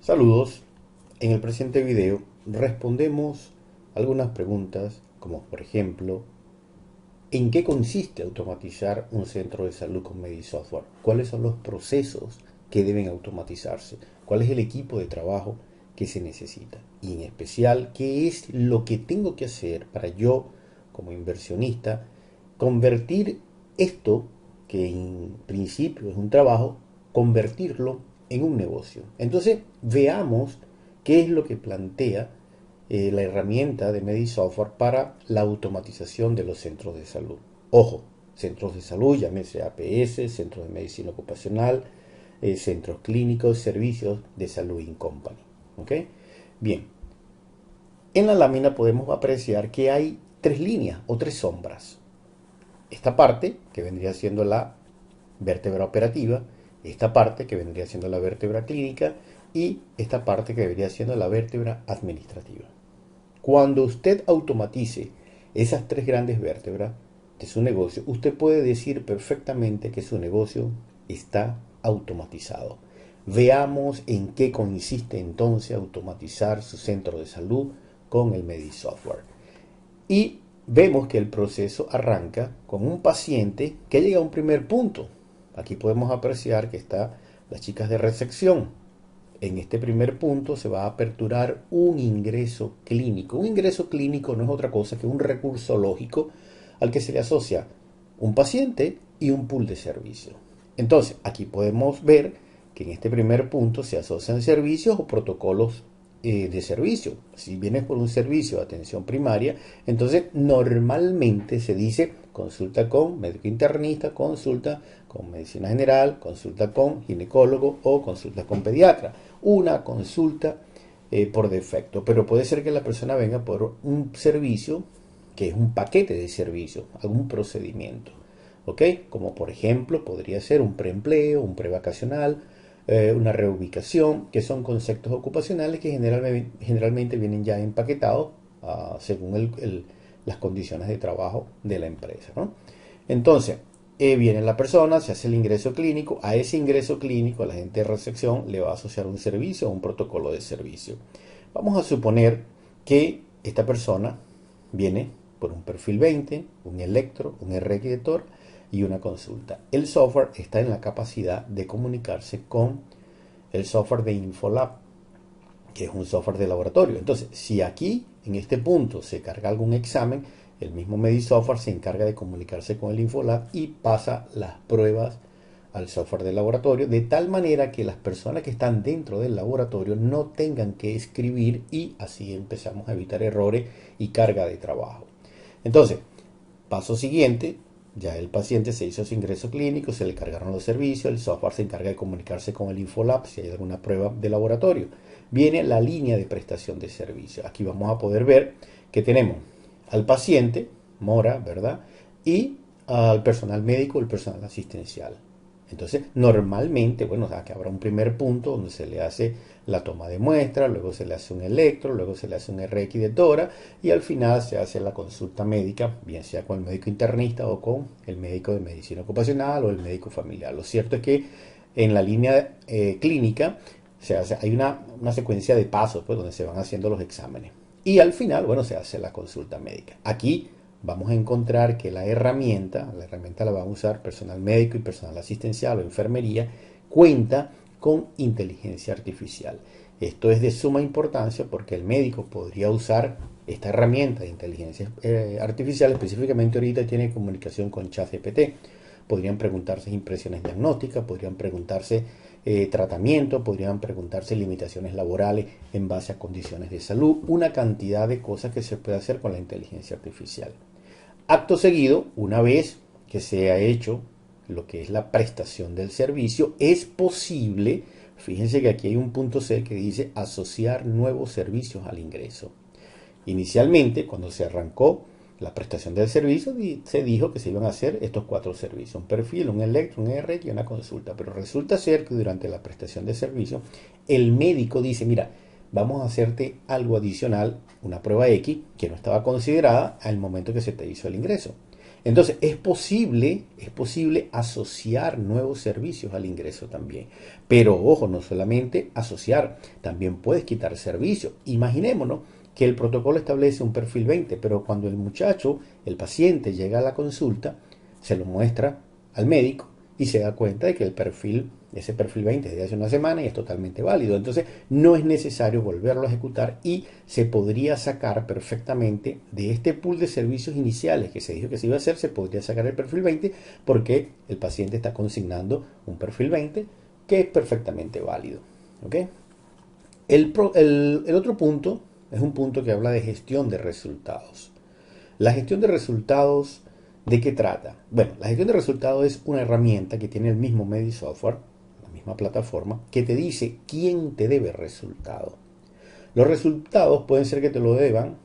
Saludos. En el presente video respondemos algunas preguntas como por ejemplo, ¿en qué consiste automatizar un centro de salud con MediSoftware? ¿Cuáles son los procesos que deben automatizarse? ¿Cuál es el equipo de trabajo que se necesita? Y en especial, ¿qué es lo que tengo que hacer para yo, como inversionista, convertir esto, que en principio es un trabajo, convertirlo en un negocio? Entonces, veamos qué es lo que plantea la herramienta de MediSoftware para la automatización de los centros de salud. Ojo, centros de salud, llámese APS, centros de medicina ocupacional, centros clínicos, servicios de salud in company. ¿Ok? Bien, en la lámina podemos apreciar que hay tres líneas o tres sombras. Esta parte, que vendría siendo la vértebra operativa, esta parte, que vendría siendo la vértebra clínica, y esta parte, que vendría siendo la vértebra administrativa. Cuando usted automatice esas tres grandes vértebras de su negocio, usted puede decir perfectamente que su negocio está automatizado. Veamos en qué consiste entonces automatizar su centro de salud con el MediSoftware. Y vemos que el proceso arranca con un paciente que llega a un primer punto. Aquí podemos apreciar que están las chicas de recepción. En este primer punto se va a aperturar un ingreso clínico. Un ingreso clínico no es otra cosa que un recurso lógico al que se le asocia un paciente y un pool de servicios. Entonces, aquí podemos ver que en este primer punto se asocian servicios o protocolos de servicio. Si vienes por un servicio de atención primaria, entonces normalmente se dice consulta con médico internista, consulta con medicina general, consulta con ginecólogo o consulta con pediatra. Una consulta por defecto, pero puede ser que la persona venga por un servicio que es un paquete de servicios, algún procedimiento. ¿Ok? Como por ejemplo podría ser un preempleo, un prevacacional, una reubicación, que son conceptos ocupacionales que generalmente vienen ya empaquetados según las condiciones de trabajo de la empresa, ¿no? Entonces, viene la persona, se hace el ingreso clínico, a ese ingreso clínico la gente de recepción le va a asociar un servicio o un protocolo de servicio. Vamos a suponer que esta persona viene por un perfil 20, un electro, un R-editor y una consulta. El software está en la capacidad de comunicarse con el software de Infolab, que es un software de laboratorio. Entonces, si aquí en este punto se carga algún examen, el mismo MediSoftware se encarga de comunicarse con el Infolab y pasa las pruebas al software del laboratorio, de tal manera que las personas que están dentro del laboratorio no tengan que escribir, y así empezamos a evitar errores y carga de trabajo. Entonces, paso siguiente, ya el paciente se hizo su ingreso clínico, se le cargaron los servicios, el software se encarga de comunicarse con el Infolab si hay alguna prueba de laboratorio. Viene la línea de prestación de servicio. Aquí vamos a poder ver que tenemos al paciente, mora, ¿verdad? Y al personal médico, el personal asistencial. Entonces, normalmente, bueno, que habrá un primer punto donde se le hace la toma de muestra, luego se le hace un electro, luego se le hace un RX de tora y al final se hace la consulta médica, bien sea con el médico internista o con el médico de medicina ocupacional o el médico familiar. Lo cierto es que en la línea clínica hay una secuencia de pasos, pues, donde se van haciendo los exámenes. Y al final, bueno, se hace la consulta médica. Aquí vamos a encontrar que la herramienta la va a usar personal médico y personal asistencial o enfermería, cuenta con inteligencia artificial. Esto es de suma importancia porque el médico podría usar esta herramienta de inteligencia artificial, específicamente ahorita tiene comunicación con ChatGPT. Podrían preguntarse impresiones diagnósticas, podrían preguntarse tratamiento, podrían preguntarse limitaciones laborales en base a condiciones de salud, una cantidad de cosas que se puede hacer con la inteligencia artificial. Acto seguido, una vez que se ha hecho lo que es la prestación del servicio, es posible, fíjense que aquí hay un punto C que dice asociar nuevos servicios al ingreso. Inicialmente, cuando se arrancó la prestación del servicio, se dijo que se iban a hacer estos cuatro servicios: un perfil, un electro, un R y una consulta. Pero resulta ser que durante la prestación de servicio, el médico dice, mira, vamos a hacerte algo adicional, una prueba X, que no estaba considerada al momento que se te hizo el ingreso. Entonces, es posible asociar nuevos servicios al ingreso también. Pero ojo, no solamente asociar, también puedes quitar servicios. Imaginémonos que el protocolo establece un perfil 20, pero cuando el muchacho, el paciente, llega a la consulta, se lo muestra al médico y se da cuenta de que ese perfil 20 es de hace una semana y es totalmente válido. Entonces no es necesario volverlo a ejecutar y se podría sacar perfectamente de este pool de servicios iniciales que se dijo que se iba a hacer, se podría sacar el perfil 20 porque el paciente está consignando un perfil 20 que es perfectamente válido. ¿Ok? El otro punto es un punto que habla de gestión de resultados. La gestión de resultados, ¿de qué trata? Bueno, la gestión de resultados es una herramienta que tiene el mismo Medisoftware, la misma plataforma, que te dice quién te debe resultado. Los resultados pueden ser que te lo deban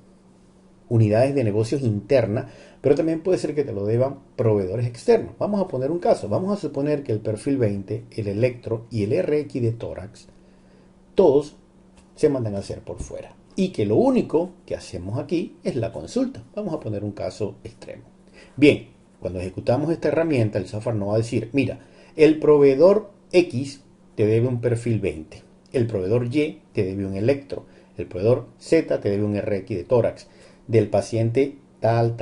unidades de negocios internas, pero también puede ser que te lo deban proveedores externos. Vamos a poner un caso. Vamos a suponer que el perfil 20, el electro y el RX de tórax, todos se mandan a hacer por fuera. Y que lo único que hacemos aquí es la consulta. Vamos a poner un caso extremo. Bien, cuando ejecutamos esta herramienta, el software nos va a decir, mira, el proveedor X te debe un perfil 20, el proveedor Y te debe un electro, el proveedor Z te debe un RX de tórax, del paciente tal,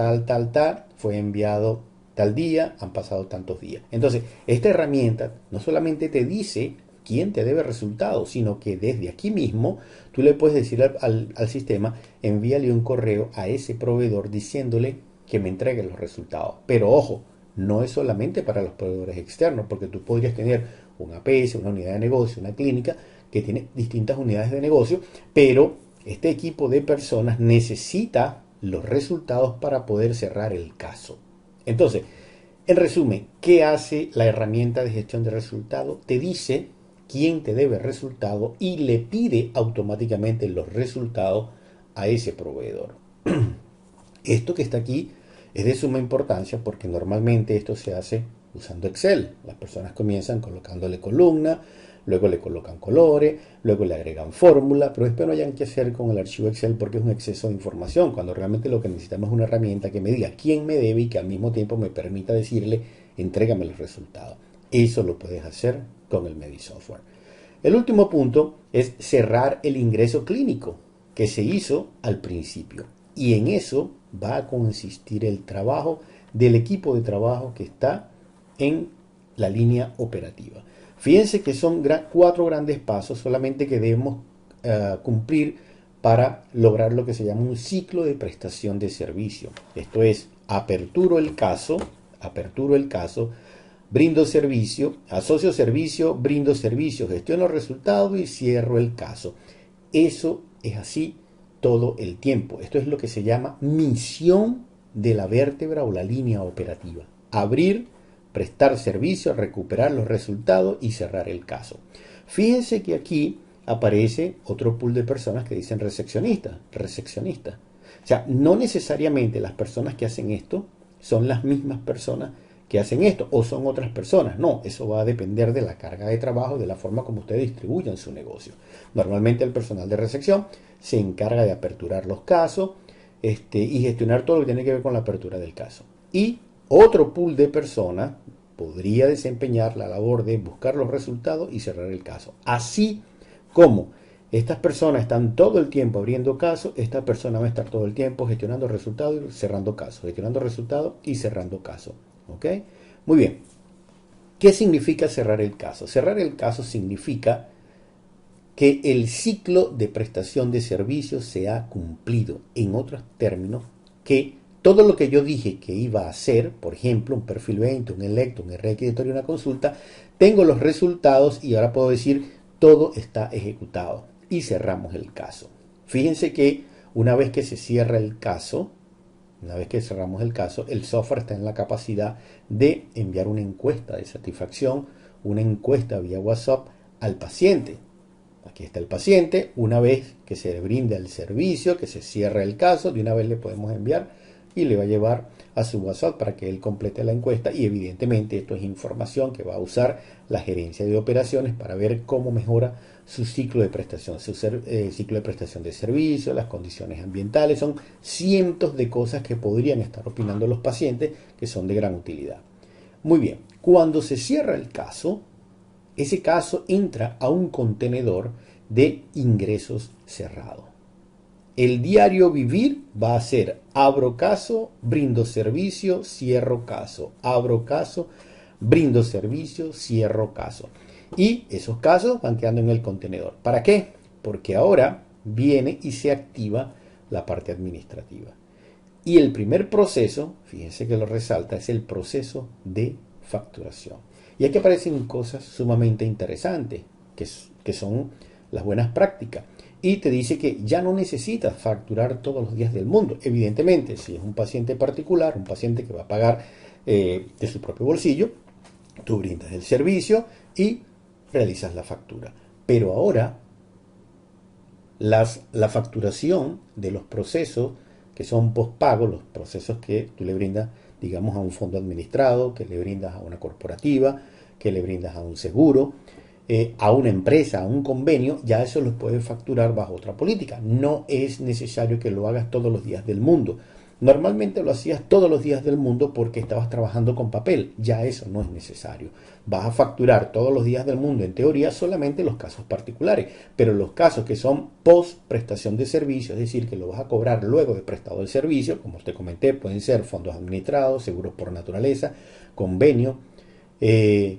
fue enviado tal día, han pasado tantos días. Entonces, esta herramienta no solamente te dice quién te debe resultados, sino que desde aquí mismo tú le puedes decir al sistema, envíale un correo a ese proveedor diciéndole que me entregue los resultados. Pero ojo, no es solamente para los proveedores externos, porque tú podrías tener un APS, una unidad de negocio, una clínica que tiene distintas unidades de negocio, pero este equipo de personas necesita los resultados para poder cerrar el caso. Entonces, en resumen, ¿qué hace la herramienta de gestión de resultados? Te dice quién te debe resultado y le pide automáticamente los resultados a ese proveedor. Esto que está aquí es de suma importancia porque normalmente esto se hace usando Excel. Las personas comienzan colocándole columna, luego le colocan colores, luego le agregan fórmula, pero después no hayan que hacer con el archivo Excel porque es un exceso de información, cuando realmente lo que necesitamos es una herramienta que me diga quién me debe y que al mismo tiempo me permita decirle, entrégame los resultados. Eso lo puedes hacer con el Medisoftware. El último punto es cerrar el ingreso clínico que se hizo al principio. Y en eso va a consistir el trabajo del equipo de trabajo que está en la línea operativa. Fíjense que son 4 grandes pasos solamente que debemos cumplir para lograr lo que se llama un ciclo de prestación de servicio. Esto es, aperturo el caso, brindo servicio, asocio servicio, brindo servicio, gestiono resultados y cierro el caso. Eso es así todo el tiempo. Esto es lo que se llama misión de la vértebra o la línea operativa. Abrir, prestar servicio, recuperar los resultados y cerrar el caso. Fíjense que aquí aparece otro pool de personas que dicen recepcionista. O sea, no necesariamente las personas que hacen esto son las mismas personas que hacen esto o son otras personas. No, eso va a depender de la carga de trabajo, de la forma como ustedes distribuyan su negocio. Normalmente el personal de recepción se encarga de aperturar los casos y gestionar todo lo que tiene que ver con la apertura del caso. Y otro pool de personas podría desempeñar la labor de buscar los resultados y cerrar el caso. Así como estas personas están todo el tiempo abriendo casos, esta persona va a estar todo el tiempo gestionando resultados y cerrando casos, gestionando resultados y cerrando casos. ¿Ok? Muy bien. ¿Qué significa cerrar el caso? Cerrar el caso significa que el ciclo de prestación de servicios se ha cumplido. En otros términos, que todo lo que yo dije que iba a hacer, por ejemplo, un perfil 20, un electro, un RX y una consulta, tengo los resultados y ahora puedo decir todo está ejecutado y cerramos el caso. Fíjense que una vez que se cierra el caso, una vez que cerramos el caso, el software está en la capacidad de enviar una encuesta de satisfacción, una encuesta vía WhatsApp al paciente. Aquí está el paciente, una vez que se le brinda el servicio, que se cierra el caso, de una vez le podemos enviar y le va a llevar a su WhatsApp para que él complete la encuesta y evidentemente esto es información que va a usar la gerencia de operaciones para ver cómo mejora su ciclo de prestación, ciclo de prestación de servicios, las condiciones ambientales. Son cientos de cosas que podrían estar opinando los pacientes que son de gran utilidad. Muy bien, cuando se cierra el caso, ese caso entra a un contenedor de ingresos cerrado. El diario vivir va a ser: abro caso, brindo servicio, cierro caso, abro caso, brindo servicio, cierro caso. Y esos casos van quedando en el contenedor. ¿Para qué? Porque ahora viene y se activa la parte administrativa. Y el primer proceso, fíjense que lo resalta, es el proceso de facturación. Y aquí aparecen cosas sumamente interesantes, que son las buenas prácticas. Y te dice que ya no necesitas facturar todos los días del mundo. Evidentemente, si es un paciente particular, un paciente que va a pagar de su propio bolsillo, tú brindas el servicio y realizas la factura. Pero ahora la facturación de los procesos que son postpago, los procesos que tú le brindas, digamos, a un fondo administrado, que le brindas a una corporativa, que le brindas a un seguro, a una empresa, a un convenio, ya eso los puedes facturar bajo otra política. No es necesario que lo hagas todos los días del mundo. Normalmente lo hacías todos los días del mundo porque estabas trabajando con papel. Ya eso no es necesario. Vas a facturar todos los días del mundo, en teoría, solamente los casos particulares. Pero los casos que son post prestación de servicio, es decir, que lo vas a cobrar luego de prestado el servicio, como te comenté, pueden ser fondos administrados, seguros por naturaleza, convenio,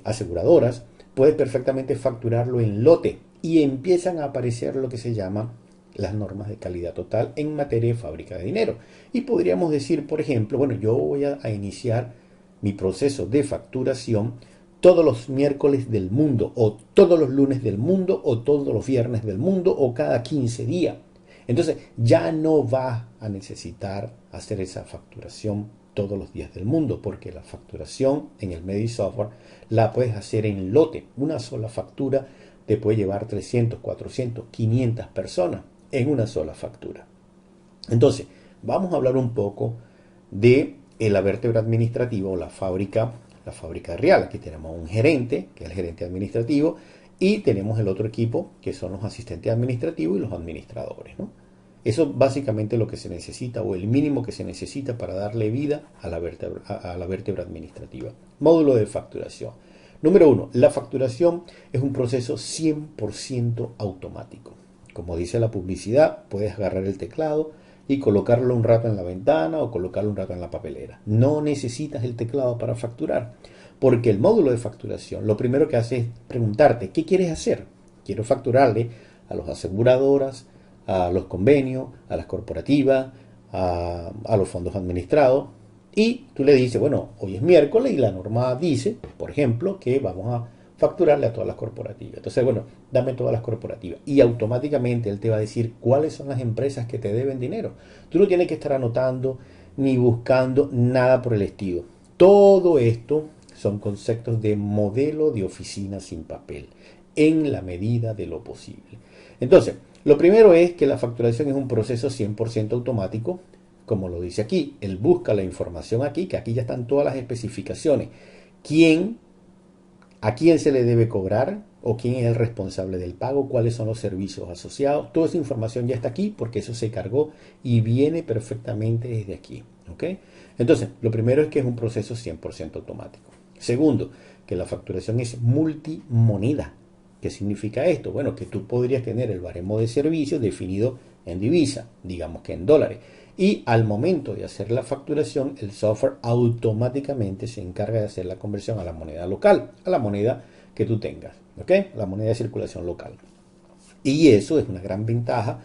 aseguradoras. Puedes perfectamente facturarlo en lote y empiezan a aparecer lo que se llama las normas de calidad total en materia de fábrica de dinero. Y podríamos decir, por ejemplo, bueno, yo voy a iniciar mi proceso de facturación todos los miércoles del mundo, o todos los lunes del mundo, o todos los viernes del mundo, o cada 15 días. Entonces ya no vas a necesitar hacer esa facturación todos los días del mundo, porque la facturación en el Medisoftware la puedes hacer en lote. Una sola factura te puede llevar 300, 400, 500 personas en una sola factura. Entonces, vamos a hablar un poco de la vértebra administrativa o la fábrica real. Aquí tenemos un gerente, que es el gerente administrativo, y tenemos el otro equipo, que son los asistentes administrativos y los administradores, ¿no? Eso básicamente es lo que se necesita, o el mínimo que se necesita para darle vida a la vértebra administrativa. Módulo de facturación. Número 1. La facturación es un proceso 100% automático. Como dice la publicidad, puedes agarrar el teclado y colocarlo un rato en la ventana o colocarlo un rato en la papelera. No necesitas el teclado para facturar, porque el módulo de facturación lo primero que hace es preguntarte, ¿qué quieres hacer? Quiero facturarle a las aseguradoras, a los convenios, a las corporativas, a los fondos administrados. Y tú le dices, bueno, hoy es miércoles y la norma dice, por ejemplo, que vamos a facturarle a todas las corporativas. Entonces, bueno, dame todas las corporativas. Y automáticamente él te va a decir cuáles son las empresas que te deben dinero. Tú no tienes que estar anotando ni buscando nada por el estilo. Todo esto son conceptos de modelo de oficina sin papel, en la medida de lo posible. Entonces, lo primero es que la facturación es un proceso 100% automático, como lo dice aquí. Él busca la información aquí, que aquí ya están todas las especificaciones. ¿A quién se le debe cobrar? ¿O quién es el responsable del pago? ¿Cuáles son los servicios asociados? Toda esa información ya está aquí porque eso se cargó y viene perfectamente desde aquí. ¿Ok? Entonces, lo primero es que es un proceso 100% automático. Segundo, que la facturación es multimoneda. ¿Qué significa esto? Bueno, que tú podrías tener el baremo de servicios definido en divisa, digamos que en dólares. Y al momento de hacer la facturación, el software automáticamente se encarga de hacer la conversión a la moneda local, a la moneda que tú tengas, ¿ok? La moneda de circulación local. Y eso es una gran ventaja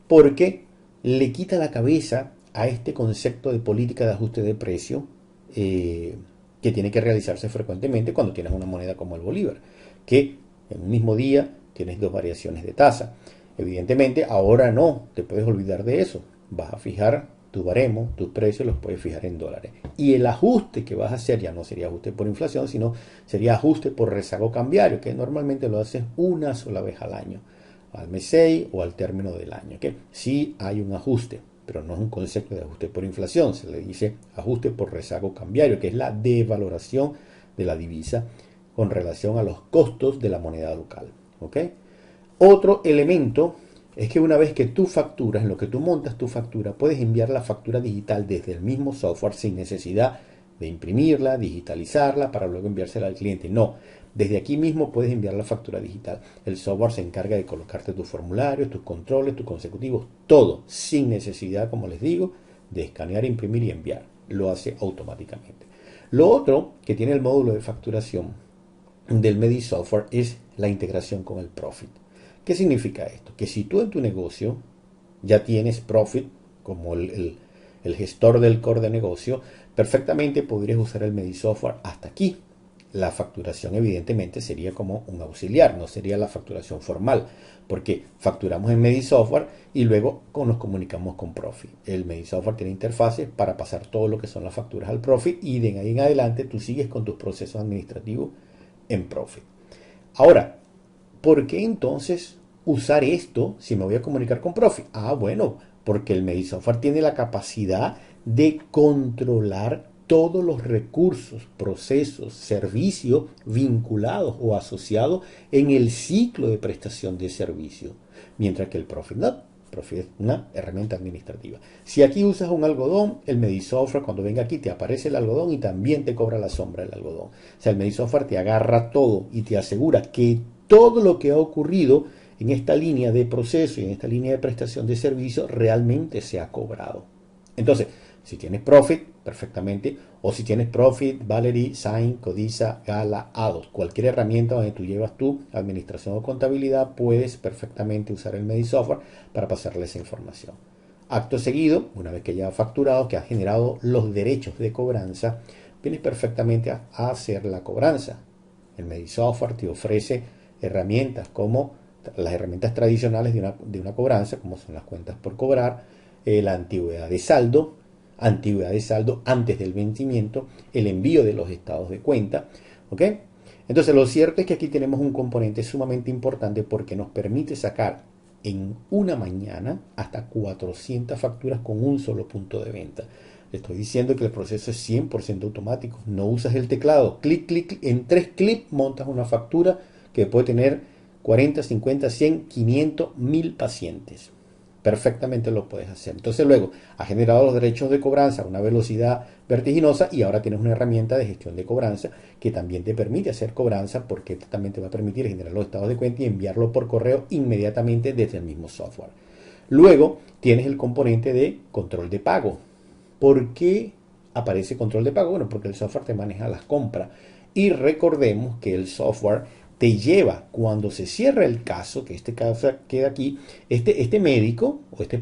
porque le quita la cabeza a este concepto de política de ajuste de precio que tiene que realizarse frecuentemente cuando tienes una moneda como el bolívar, que en un mismo día tienes dos variaciones de tasa. Evidentemente, ahora no, te puedes olvidar de eso. Vas a fijar tu baremo, tus precios los puedes fijar en dólares. Y el ajuste que vas a hacer ya no sería ajuste por inflación, sino sería ajuste por rezago cambiario, que normalmente lo haces una sola vez al año, al mes 6 o al término del año. ¿Okay? Sí hay un ajuste, pero no es un concepto de ajuste por inflación, se le dice ajuste por rezago cambiario, que es la devaloración de la divisa con relación a los costos de la moneda local. ¿Ok? Otro elemento es que una vez que tú facturas, en lo que tú montas tu factura, puedes enviar la factura digital desde el mismo software sin necesidad de imprimirla, digitalizarla para luego enviársela al cliente. No, desde aquí mismo puedes enviar la factura digital. El software se encarga de colocarte tus formularios, tus controles, tus consecutivos, todo sin necesidad, como les digo, de escanear, imprimir y enviar. Lo hace automáticamente. Lo otro que tiene el módulo de facturación del MediSoftware es la integración con el Profit. ¿Qué significa esto? Que si tú en tu negocio ya tienes Profit como el gestor del core de negocio, perfectamente podrías usar el MediSoftware hasta aquí. La facturación evidentemente sería como un auxiliar, no sería la facturación formal, porque facturamos en MediSoftware y luego nos comunicamos con Profit. El MediSoftware tiene interfaces para pasar todo lo que son las facturas al Profit y de ahí en adelante tú sigues con tus procesos administrativos en Profit. Ahora, ¿por qué entonces usar esto si me voy a comunicar con Profit? Bueno, porque el MediSoftware tiene la capacidad de controlar todos los recursos, procesos, servicios vinculados o asociados en el ciclo de prestación de servicio, mientras que el Profit no. Profit es una herramienta administrativa. Si aquí usas un algodón, el MediSoftware cuando venga aquí te aparece el algodón y también te cobra la sombra del algodón. O sea, el MediSoftware te agarra todo y te asegura que todo lo que ha ocurrido en esta línea de proceso y en esta línea de prestación de servicio realmente se ha cobrado. Entonces, si tienes Profit, perfectamente, o si tienes Profit, Valerie, Sign, Codiza, Gala, Ados, cualquier herramienta donde tú llevas tu administración o contabilidad, puedes perfectamente usar el MediSoftware para pasarle esa información. Acto seguido, una vez que ya has facturado, que has generado los derechos de cobranza, vienes perfectamente a hacer la cobranza. El MediSoftware te ofrece herramientas como las herramientas tradicionales de una cobranza, como son las cuentas por cobrar, la antigüedad de saldo antes del vencimiento, el envío de los estados de cuenta, ¿ok? Entonces lo cierto es que aquí tenemos un componente sumamente importante porque nos permite sacar en una mañana hasta 400 facturas con un solo punto de venta. Le estoy diciendo que el proceso es 100% automático, no usas el teclado, clic, clic, en 3 clics montas una factura que puede tener 40, 50, 100, 500, 1000 pacientes. Perfectamente lo puedes hacer. Entonces luego has generado los derechos de cobranza a una velocidad vertiginosa y ahora tienes una herramienta de gestión de cobranza que también te permite hacer cobranza porque también te va a permitir generar los estados de cuenta y enviarlo por correo inmediatamente desde el mismo software. Luego tienes el componente de control de pago. ¿Por qué aparece control de pago? Bueno, porque el software te maneja las compras y recordemos que el software te lleva, cuando se cierra el caso, que este caso queda aquí, este médico o este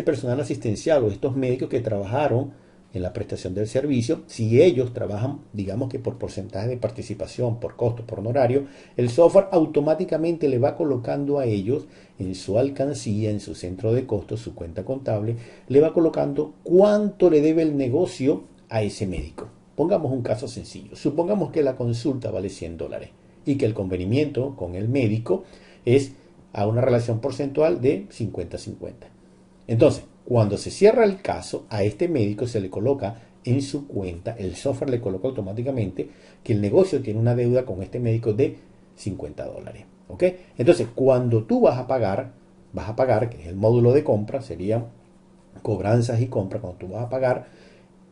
personal asistencial o estos médicos que trabajaron en la prestación del servicio, si ellos trabajan, digamos que por porcentaje de participación, por costo, por honorario, el software automáticamente le va colocando a ellos en su alcancía, en su centro de costos, su cuenta contable, le va colocando cuánto le debe el negocio a ese médico. Pongamos un caso sencillo. Supongamos que la consulta vale $100 y que el convenimiento con el médico es a una relación porcentual de 50-50. Entonces, cuando se cierra el caso, a este médico se le coloca en su cuenta, el software le coloca automáticamente que el negocio tiene una deuda con este médico de $50. ¿Ok? Entonces, cuando tú vas a pagar, que es el módulo de compra, serían cobranzas y compra, cuando tú vas a pagar,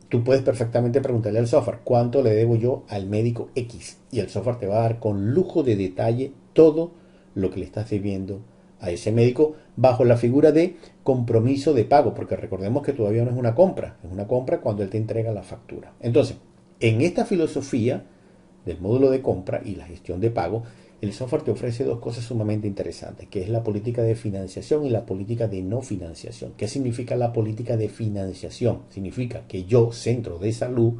tú puedes perfectamente preguntarle al software cuánto le debo yo al médico X y el software te va a dar con lujo de detalle todo lo que le estás debiendo a ese médico bajo la figura de compromiso de pago, porque recordemos que todavía no es una compra, es una compra cuando él te entrega la factura. Entonces, en esta filosofía del módulo de compra y la gestión de pago, el software te ofrece dos cosas sumamente interesantes, que es la política de financiación y la política de no financiación. ¿Qué significa la política de financiación? Significa que yo, centro de salud,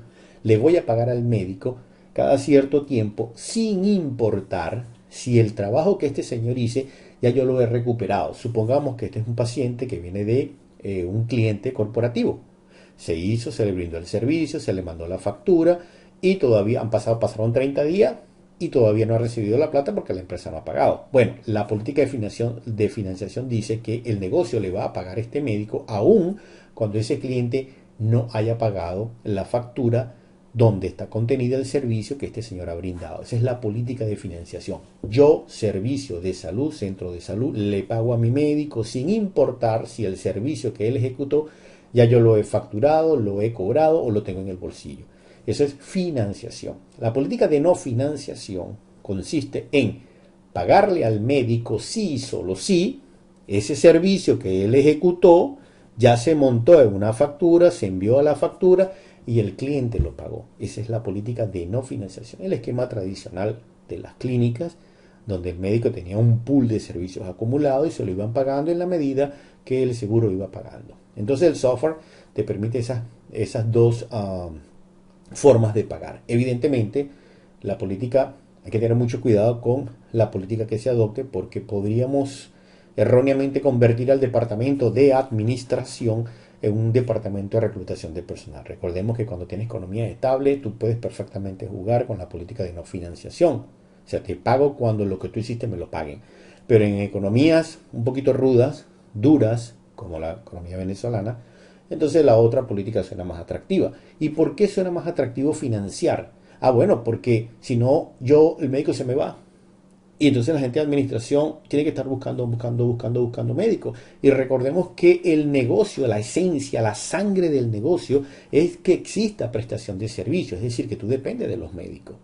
le voy a pagar al médico cada cierto tiempo sin importar si el trabajo que este señor hice ya yo lo he recuperado. Supongamos que este es un paciente que viene de un cliente corporativo. Se hizo, se le brindó el servicio, se le mandó la factura y todavía pasaron 30 días y todavía no ha recibido la plata porque la empresa no ha pagado. Bueno, la política de financiación dice que el negocio le va a pagar a este médico aún cuando ese cliente no haya pagado la factura donde está contenida el servicio que este señor ha brindado. Esa es la política de financiación. Yo, servicio de salud, centro de salud, le pago a mi médico sin importar si el servicio que él ejecutó ya yo lo he facturado, lo he cobrado o lo tengo en el bolsillo. Eso es financiación. La política de no financiación consiste en pagarle al médico sí y solo sí ese servicio que él ejecutó ya se montó en una factura, se envió a la factura y el cliente lo pagó. Esa es la política de no financiación. El esquema tradicional de las clínicas, donde el médico tenía un pool de servicios acumulados y se lo iban pagando en la medida que el seguro iba pagando. Entonces el software te permite esas dos formas de pagar. Evidentemente, la política, hay que tener mucho cuidado con la política que se adopte porque podríamos erróneamente convertir al departamento de administración en un departamento de reclutación de personal. Recordemos que cuando tienes economía estable, tú puedes perfectamente jugar con la política de no financiación. O sea, te pago cuando lo que tú hiciste me lo paguen. Pero en economías un poquito rudas, duras, como la economía venezolana, entonces la otra política suena más atractiva. ¿Y por qué suena más atractivo financiar? Ah, bueno, porque si no, el médico se me va. Y entonces la gente de administración tiene que estar buscando médicos. Y recordemos que el negocio, la esencia, la sangre del negocio es que exista prestación de servicios, es decir, que tú dependes de los médicos.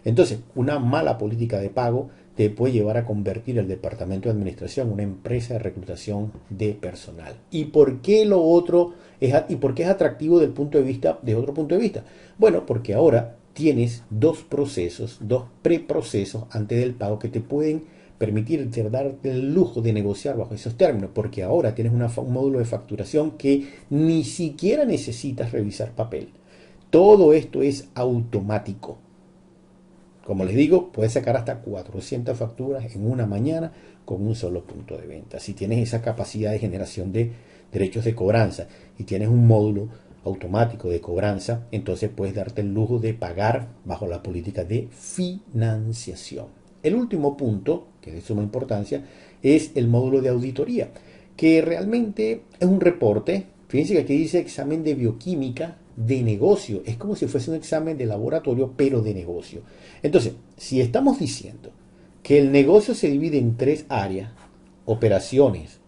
Entonces, una mala política de pago te puede llevar a convertir el departamento de administración en una empresa de reclutación de personal. ¿Y por qué lo otro y por qué es atractivo del punto de vista de otro punto de vista? Bueno, porque ahora tienes dos procesos, dos preprocesos antes del pago que te pueden permitir darte el lujo de negociar bajo esos términos, porque ahora tienes un módulo de facturación que ni siquiera necesitas revisar papel. Todo esto es automático. Como les digo, puedes sacar hasta 400 facturas en una mañana con un solo punto de venta. Si tienes esa capacidad de generación de derechos de cobranza y tienes un módulo automático de cobranza, entonces puedes darte el lujo de pagar bajo la política de financiación. El último punto, que es de suma importancia, es el módulo de auditoría, que realmente es un reporte. Fíjense que aquí dice examen de bioquímica de negocio. Es como si fuese un examen de laboratorio, pero de negocio. Entonces, si estamos diciendo que el negocio se divide en tres áreas: operaciones,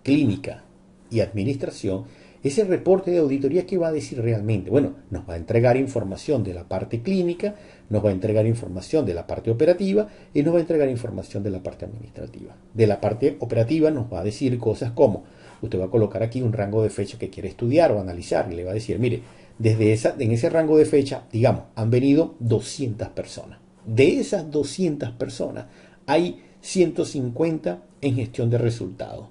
clínica y administración, ese reporte de auditoría, ¿qué va a decir realmente? Bueno, nos va a entregar información de la parte clínica, nos va a entregar información de la parte operativa y nos va a entregar información de la parte administrativa. De la parte operativa nos va a decir cosas como, usted va a colocar aquí un rango de fecha que quiere estudiar o analizar y le va a decir, mire, en ese rango de fecha, digamos, han venido 200 personas. De esas 200 personas hay 150 en gestión de resultados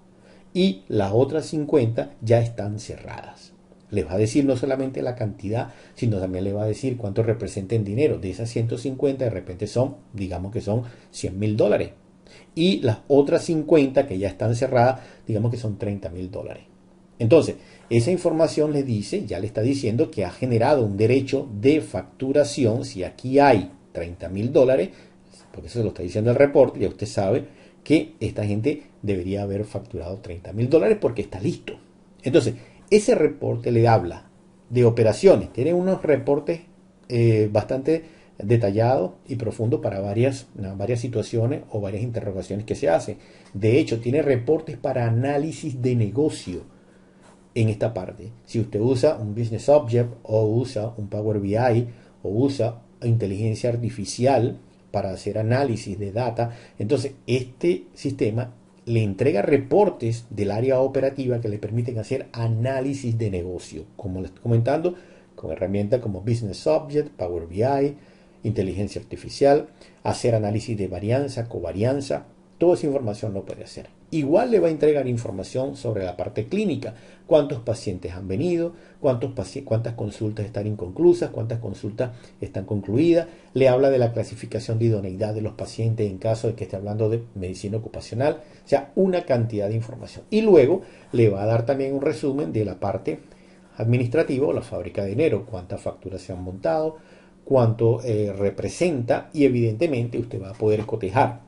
y las otras 50 ya están cerradas. Les va a decir no solamente la cantidad, sino también le va a decir cuánto representa en dinero. De esas 150 de repente digamos que son $100,000. Y las otras 50 que ya están cerradas, digamos que son $30,000. Entonces, esa información ya le está diciendo que ha generado un derecho de facturación. Si aquí hay $30,000, porque eso lo está diciendo el reporte, ya usted sabe que esta gente debería haber facturado $30,000 porque está listo. Entonces, ese reporte le habla de operaciones. Tiene unos reportes bastante detallados y profundos para varias situaciones o varias interrogaciones que se hacen. De hecho, tiene reportes para análisis de negocio en esta parte. Si usted usa un Business Object o usa un Power BI o usa inteligencia artificial para hacer análisis de data, entonces este sistema le entrega reportes del área operativa que le permiten hacer análisis de negocio, como les estoy comentando, con herramientas como Business Object, Power BI, inteligencia artificial, hacer análisis de varianza, covarianza. Toda esa información lo puede hacer. Igual le va a entregar información sobre la parte clínica, cuántos pacientes han venido, cuántas consultas están inconclusas, cuántas consultas están concluidas. Le habla de la clasificación de idoneidad de los pacientes en caso de que esté hablando de medicina ocupacional. O sea, una cantidad de información. Y luego le va a dar también un resumen de la parte administrativa o la fábrica de dinero, cuántas facturas se han montado, cuánto representa, y evidentemente usted va a poder cotejar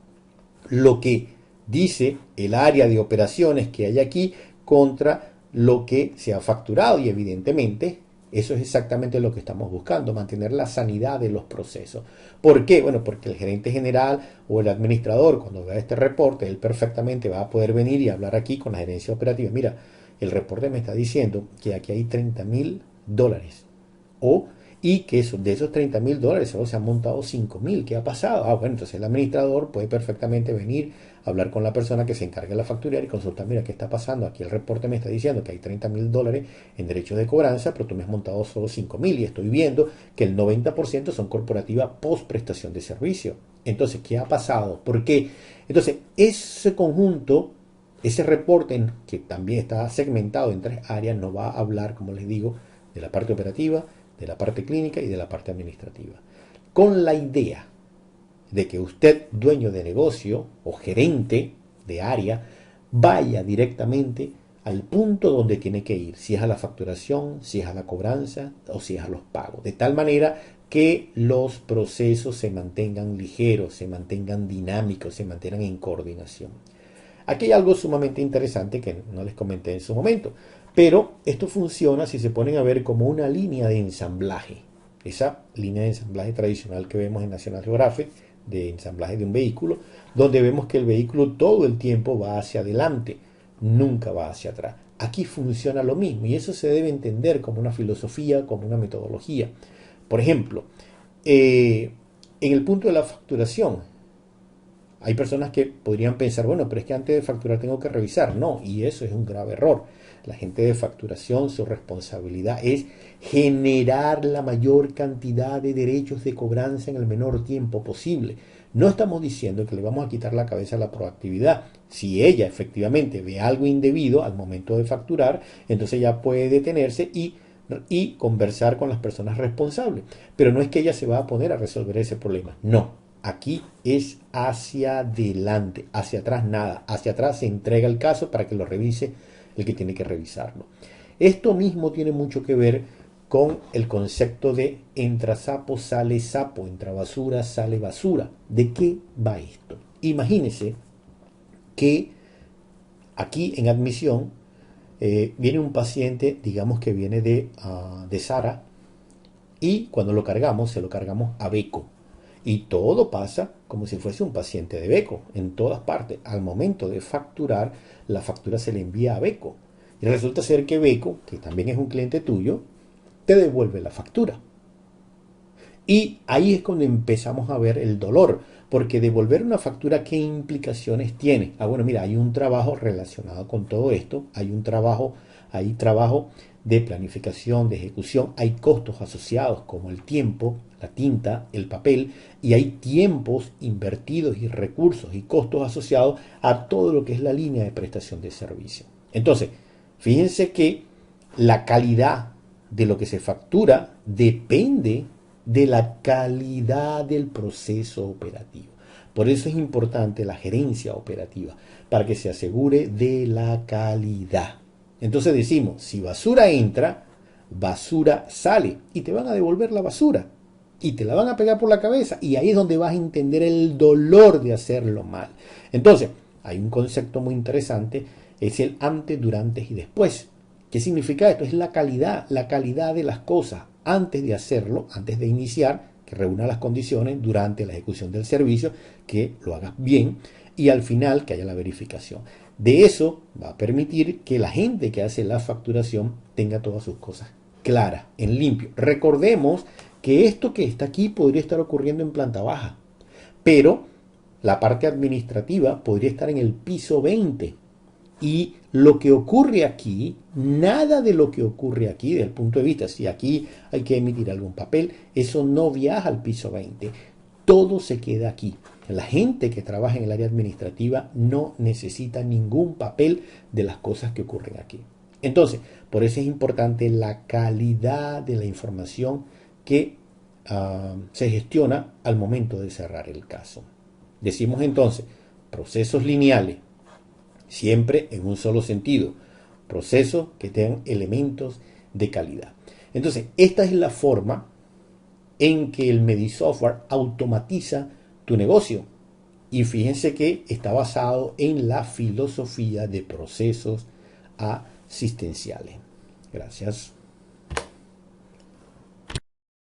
lo que dice el área de operaciones que hay aquí contra lo que se ha facturado, y evidentemente Eso es exactamente lo que estamos buscando, mantener la sanidad de los procesos. ¿Por qué? Bueno, porque el gerente general o el administrador, cuando vea este reporte, él perfectamente va a poder venir y hablar aquí con la gerencia operativa. Mira, el reporte me está diciendo que aquí hay $30.000. Y que de esos $30.000 solo se han montado 5.000. ¿Qué ha pasado? Bueno, entonces el administrador puede perfectamente venir a hablar con la persona que se encarga de la factura y consultar, mira, ¿qué está pasando? Aquí el reporte me está diciendo que hay $30.000 en derechos de cobranza, pero tú me has montado solo 5.000 y estoy viendo que el 90% son corporativas post prestación de servicio. Entonces, ¿qué ha pasado? ¿Por qué? Entonces, ese conjunto, ese reporte que también está segmentado en 3 áreas, nos va a hablar, como les digo, de la parte operativa, de la parte clínica y de la parte administrativa. Con la idea de que usted, dueño de negocio o gerente de área, vaya directamente al punto donde tiene que ir, si es a la facturación, si es a la cobranza o si es a los pagos, de tal manera que los procesos se mantengan ligeros, se mantengan dinámicos, se mantengan en coordinación. Aquí hay algo sumamente interesante que no les comenté en su momento, pero esto funciona si se ponen a ver como una línea de ensamblaje. Esa línea de ensamblaje tradicional que vemos en National Geographic, de ensamblaje de un vehículo, donde vemos que el vehículo todo el tiempo va hacia adelante, nunca va hacia atrás. Aquí funciona lo mismo y eso se debe entender como una filosofía, como una metodología. Por ejemplo, en el punto de la facturación, hay personas que podrían pensar, bueno, pero es que antes de facturar tengo que revisar. No, y eso es un grave error. La gente de facturación, su responsabilidad es generar la mayor cantidad de derechos de cobranza en el menor tiempo posible. No estamos diciendo que le vamos a quitar la cabeza a la proactividad. Si ella efectivamente ve algo indebido al momento de facturar, entonces ya puede detenerse y conversar con las personas responsables. Pero no es que ella se va a poner a resolver ese problema. No. Aquí es hacia adelante, hacia atrás nada. Hacia atrás se entrega el caso para que lo revise el que tiene que revisarlo. Esto mismo tiene mucho que ver con el concepto de entra sapo, sale sapo, entra basura, sale basura. ¿De qué va esto? Imagínese que aquí en admisión viene un paciente, digamos que viene de Sara, y cuando lo cargamos, se lo cargamos a Beco. Y todo pasa como si fuese un paciente de Beco, en todas partes. Al momento de facturar, la factura se le envía a Beco. Y resulta ser que Beco, que también es un cliente tuyo, te devuelve la factura. Y ahí es cuando empezamos a ver el dolor, porque devolver una factura, ¿qué implicaciones tiene? Bueno, mira, hay un trabajo relacionado con todo esto, hay trabajo de planificación, de ejecución, hay costos asociados como el tiempo, la tinta, el papel, y hay tiempos invertidos y recursos y costos asociados a todo lo que es la línea de prestación de servicio. Entonces, fíjense que la calidad de lo que se factura depende de la calidad del proceso operativo. Por eso es importante la gerencia operativa, para que se asegure de la calidad. Entonces decimos, si basura entra, basura sale y te van a devolver la basura y te la van a pegar por la cabeza y ahí es donde vas a entender el dolor de hacerlo mal. Entonces, hay un concepto muy interesante, es el antes, durante y después. ¿Qué significa esto? Es la calidad de las cosas antes de hacerlo, antes de iniciar, que reúna las condiciones durante la ejecución del servicio, que lo hagas bien y al final que haya la verificación. De eso va a permitir que la gente que hace la facturación tenga todas sus cosas claras, en limpio. Recordemos que esto que está aquí podría estar ocurriendo en planta baja, pero la parte administrativa podría estar en el piso 20. Y lo que ocurre aquí, nada de lo que ocurre aquí, desde el punto de vista, si aquí hay que emitir algún papel, eso no viaja al piso 20. Todo se queda aquí. La gente que trabaja en el área administrativa no necesita ningún papel de las cosas que ocurren aquí. Entonces, por eso es importante la calidad de la información que se gestiona al momento de cerrar el caso. Decimos entonces, procesos lineales, siempre en un solo sentido, procesos que tengan elementos de calidad. Entonces, esta es la forma en que el Medisoftware automatiza tu negocio. Y fíjense que está basado en la filosofía de procesos asistenciales. Gracias.